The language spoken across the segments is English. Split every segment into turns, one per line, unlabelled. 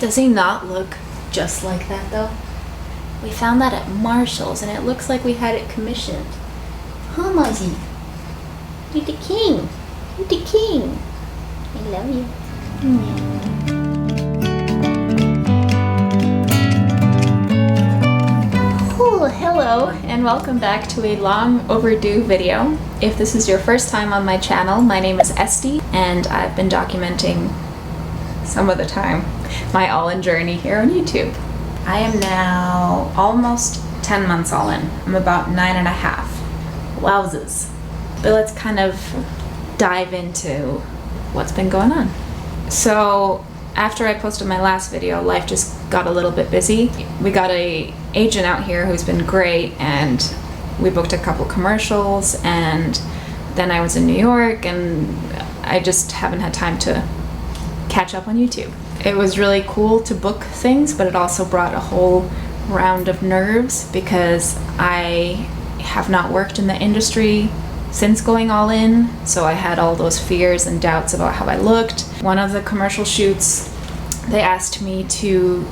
Does he not look just like that though? We found that at Marshall's and it looks like we had it commissioned. Huh, Muzzy? You're the king. You're the king. I love you. Hello and welcome back to a long overdue video. If this is your first time on my channel, my name is Esty and I've been documenting some of the time my all-in journey here on YouTube. I am now almost 10 months all in. I'm about 9.5. Wowzers. But let's kind of dive into what's been going on. So after I posted my last video, life just got a little bit busy. We got a agent out here who's been great and we booked a couple commercials, and then I was in New York and I just haven't had time to catch up on YouTube. It was really cool to book things, but it also brought a whole round of nerves because I have not worked in the industry since going all in, so I had all those fears and doubts about how I looked. One of the commercial shoots, they asked me to,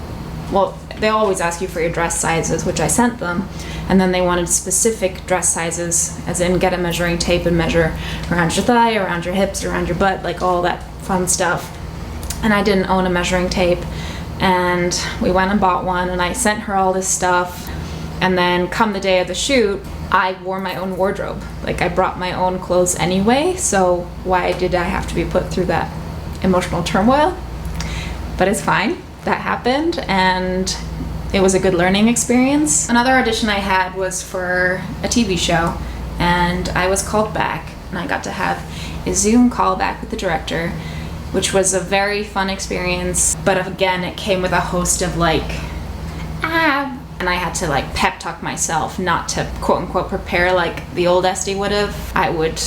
well, they always ask you for your dress sizes, which I sent them, and then they wanted specific dress sizes, as in get a measuring tape and measure around your thigh, around your hips, around your butt, like all that fun stuff. And I didn't own a measuring tape, and we went and bought one, and I sent her all this stuff, and then come the day of the shoot, I wore my own wardrobe. Like, I brought my own clothes anyway, so why did I have to be put through that emotional turmoil? But it's fine. That happened, and it was a good learning experience. Another audition I had was for a TV show, and I was called back, and I got to have a Zoom callback with the director, which was a very fun experience. But again, it came with a host of and I had to like pep talk myself not to quote unquote prepare like the old Esty would have. I would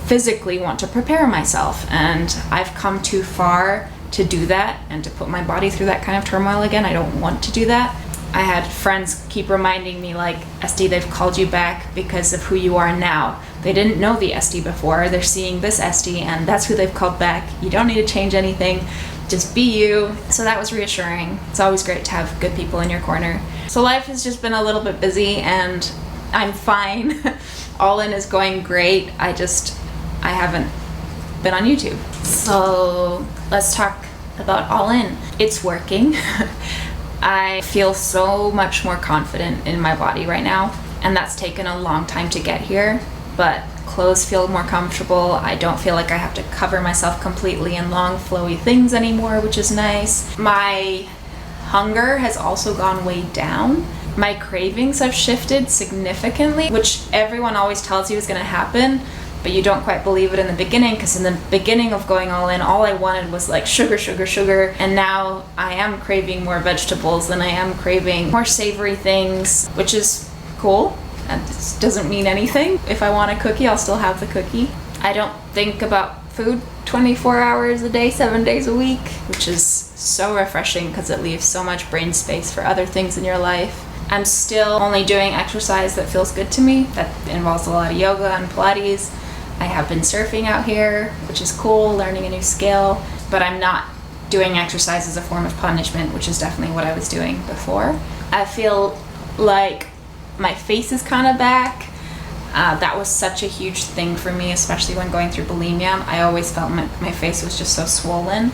physically want to prepare myself, and I've come too far to do that and to put my body through that kind of turmoil again. I don't want to do that. I had friends keep reminding me like, Esty, they've called you back because of who you are now. They didn't know the Esty before. They're seeing this Esty and that's who they've called back. You don't need to change anything. Just be you. So that was reassuring. It's always great to have good people in your corner. So life has just been a little bit busy and I'm fine. All in is going great. I haven't been on YouTube. So let's talk about all in. It's working. I feel so much more confident in my body right now, and that's taken a long time to get here, but clothes feel more comfortable. I don't feel like I have to cover myself completely in long flowy things anymore, which is nice. My hunger has also gone way down. My cravings have shifted significantly, which everyone always tells you is going to happen, but you don't quite believe it in the beginning, because in the beginning of going all in, all I wanted was like sugar, sugar, sugar, and now I am craving more vegetables than I am craving more savory things, which is cool. And this doesn't mean anything. If I want a cookie, I'll still have the cookie. I don't think about food 24 hours a day, 7 days a week, which is so refreshing because it leaves so much brain space for other things in your life. I'm still only doing exercise that feels good to me. That involves a lot of yoga and Pilates. I have been surfing out here, which is cool, learning a new skill, but I'm not doing exercise as a form of punishment, which is definitely what I was doing before. I feel like my face is kind of back. That was such a huge thing for me, especially when going through bulimia. I always felt my face was just so swollen.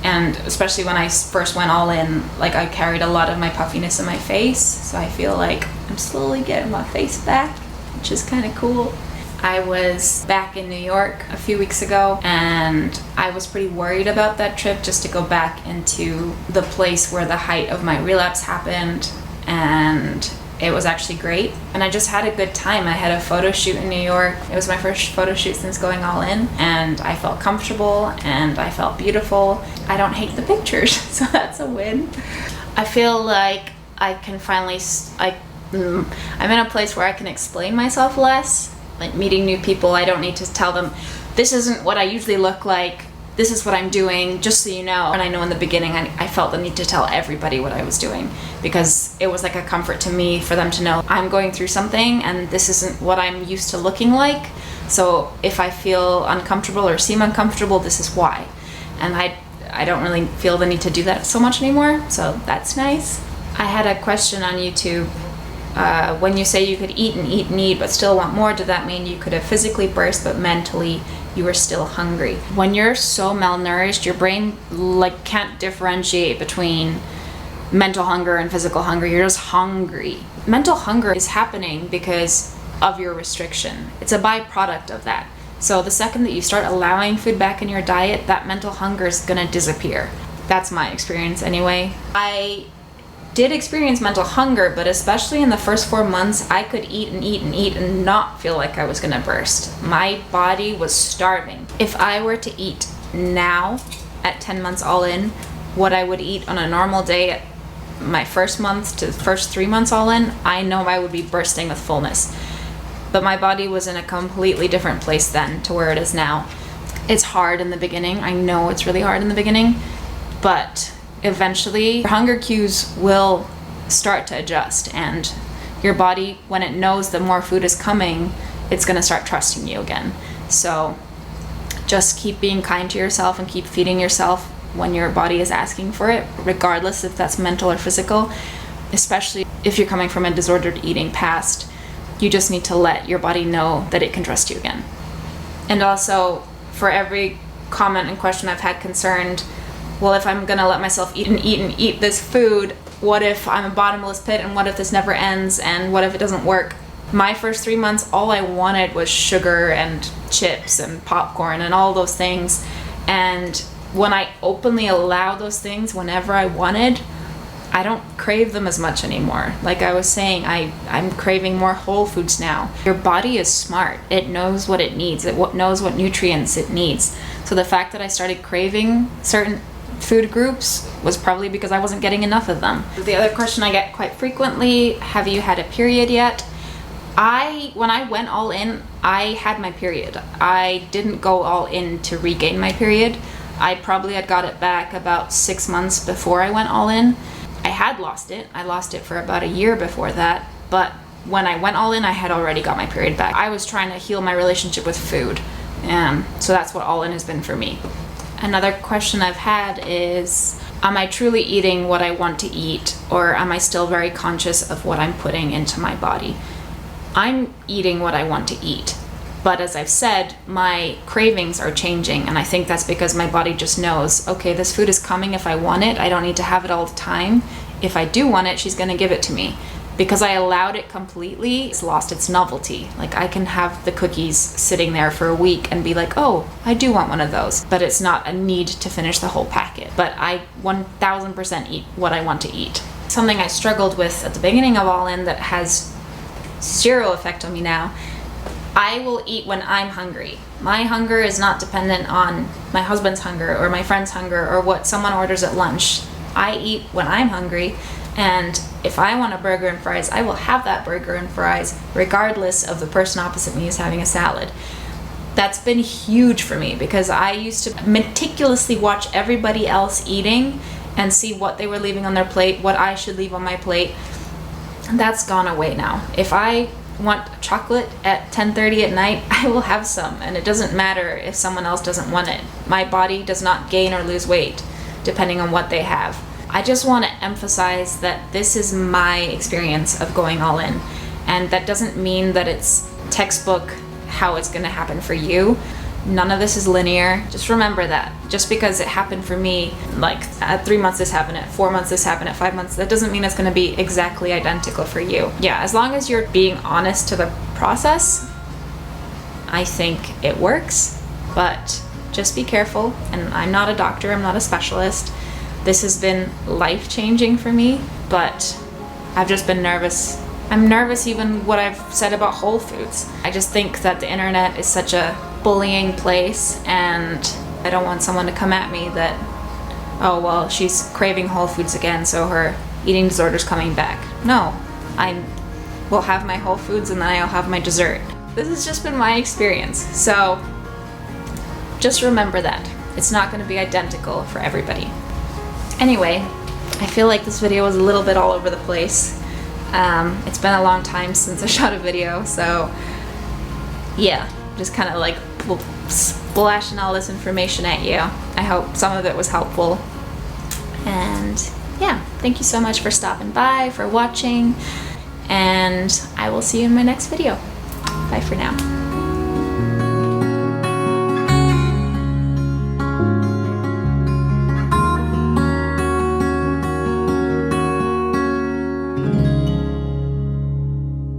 And especially when I first went all in, like I carried a lot of my puffiness in my face. So I feel like I'm slowly getting my face back, which is kind of cool. I was back in New York a few weeks ago, and I was pretty worried about that trip, just to go back into the place where the height of my relapse happened, and it was actually great. And I just had a good time. I had a photo shoot in New York. It was my first photo shoot since going all in, and I felt comfortable and I felt beautiful. I don't hate the pictures, so that's a win. I feel like I can finally, I'm in a place where I can explain myself less. Like meeting new people, I don't need to tell them, this isn't what I usually look like, this is what I'm doing, just so you know. And I know in the beginning I felt the need to tell everybody what I was doing, because it was like a comfort to me for them to know I'm going through something and this isn't what I'm used to looking like. So if I feel uncomfortable or seem uncomfortable, this is why. And I don't really feel the need to do that so much anymore, so that's nice. I had a question on YouTube. When you say you could eat and eat and eat but still want more, did that mean you could have physically burst but mentally you were still hungry? When you're so malnourished, your brain like can't differentiate between mental hunger and physical hunger. You're just hungry. Mental hunger is happening because of your restriction. It's a byproduct of that. So the second that you start allowing food back in your diet, that mental hunger is gonna disappear. That's my experience anyway. I did experience mental hunger, but especially in the first 4 months, I could eat and eat and eat and not feel like I was gonna burst. My body was starving. If I were to eat now at 10 months all in, what I would eat on a normal day at my first month to the first 3 months all in, I know I would be bursting with fullness. But my body was in a completely different place then to where it is now. It's hard in the beginning. I know it's really hard in the beginning, but eventually your hunger cues will start to adjust, and your body, when it knows that more food is coming, it's going to start trusting you again. So just keep being kind to yourself and keep feeding yourself when your body is asking for it, regardless if that's mental or physical. Especially if you're coming from a disordered eating past, you just need to let your body know that it can trust you again. And also, for every comment and question I've had concerned, well, if I'm gonna let myself eat and eat and eat this food, what if I'm a bottomless pit, and what if this never ends, and what if it doesn't work? My first 3 months, all I wanted was sugar and chips and popcorn and all those things. And when I openly allow those things whenever I wanted, I don't crave them as much anymore. Like I was saying, I'm craving more whole foods now. Your body is smart. It knows what it needs. It knows what nutrients it needs. So the fact that I started craving certain food groups was probably because I wasn't getting enough of them. The other question I get quite frequently, have you had a period yet? When I went all in, I had my period. I didn't go all in to regain my period. I probably had got it back about 6 months before I went all in. I had lost it. I lost it for about a year before that, but when I went all in, I had already got my period back. I was trying to heal my relationship with food, so that's what all in has been for me. Another question I've had is, am I truly eating what I want to eat, or am I still very conscious of what I'm putting into my body? I'm eating what I want to eat, but as I've said, my cravings are changing, and I think that's because my body just knows, okay, this food is coming if I want it. I don't need to have it all the time. If I do want it, she's gonna give it to me. Because I allowed it completely, it's lost its novelty. Like I can have the cookies sitting there for a week and be like, oh, I do want one of those. But it's not a need to finish the whole packet. But I 1000% eat what I want to eat. Something I struggled with at the beginning of All In that has zero effect on me now, I will eat when I'm hungry. My hunger is not dependent on my husband's hunger or my friend's hunger or what someone orders at lunch. I eat when I'm hungry, and if I want a burger and fries, I will have that burger and fries regardless of the person opposite me is having a salad. That's been huge for me because I used to meticulously watch everybody else eating and see what they were leaving on their plate, what I should leave on my plate. That's gone away now. If I want chocolate at 10:30 at night, I will have some, and it doesn't matter if someone else doesn't want it. My body does not gain or lose weight depending on what they have. I just want to emphasize that this is my experience of going all in, and that doesn't mean that it's textbook how it's going to happen for you. None of this is linear. Just remember that. Just because it happened for me, like at 3 months this happened, at 4 months this happened, at 5 months, that doesn't mean it's going to be exactly identical for you. Yeah, as long as you're being honest to the process, I think it works, but just be careful. And I'm not a doctor, I'm not a specialist. This has been life-changing for me, but I've just been nervous. I'm nervous even what I've said about Whole Foods. I just think that the internet is such a bullying place, and I don't want someone to come at me that, oh, well, she's craving Whole Foods again, so her eating disorder's coming back. No, I will have my Whole Foods and then I'll have my dessert. This has just been my experience, so just remember that. It's not going to be identical for everybody. Anyway, I feel like this video was a little bit all over the place. It's been a long time since I shot a video, so yeah, just kind of like blashing all this information at you. I hope some of it was helpful. And yeah, thank you so much for stopping by, for watching, and I will see you in my next video. Bye for now.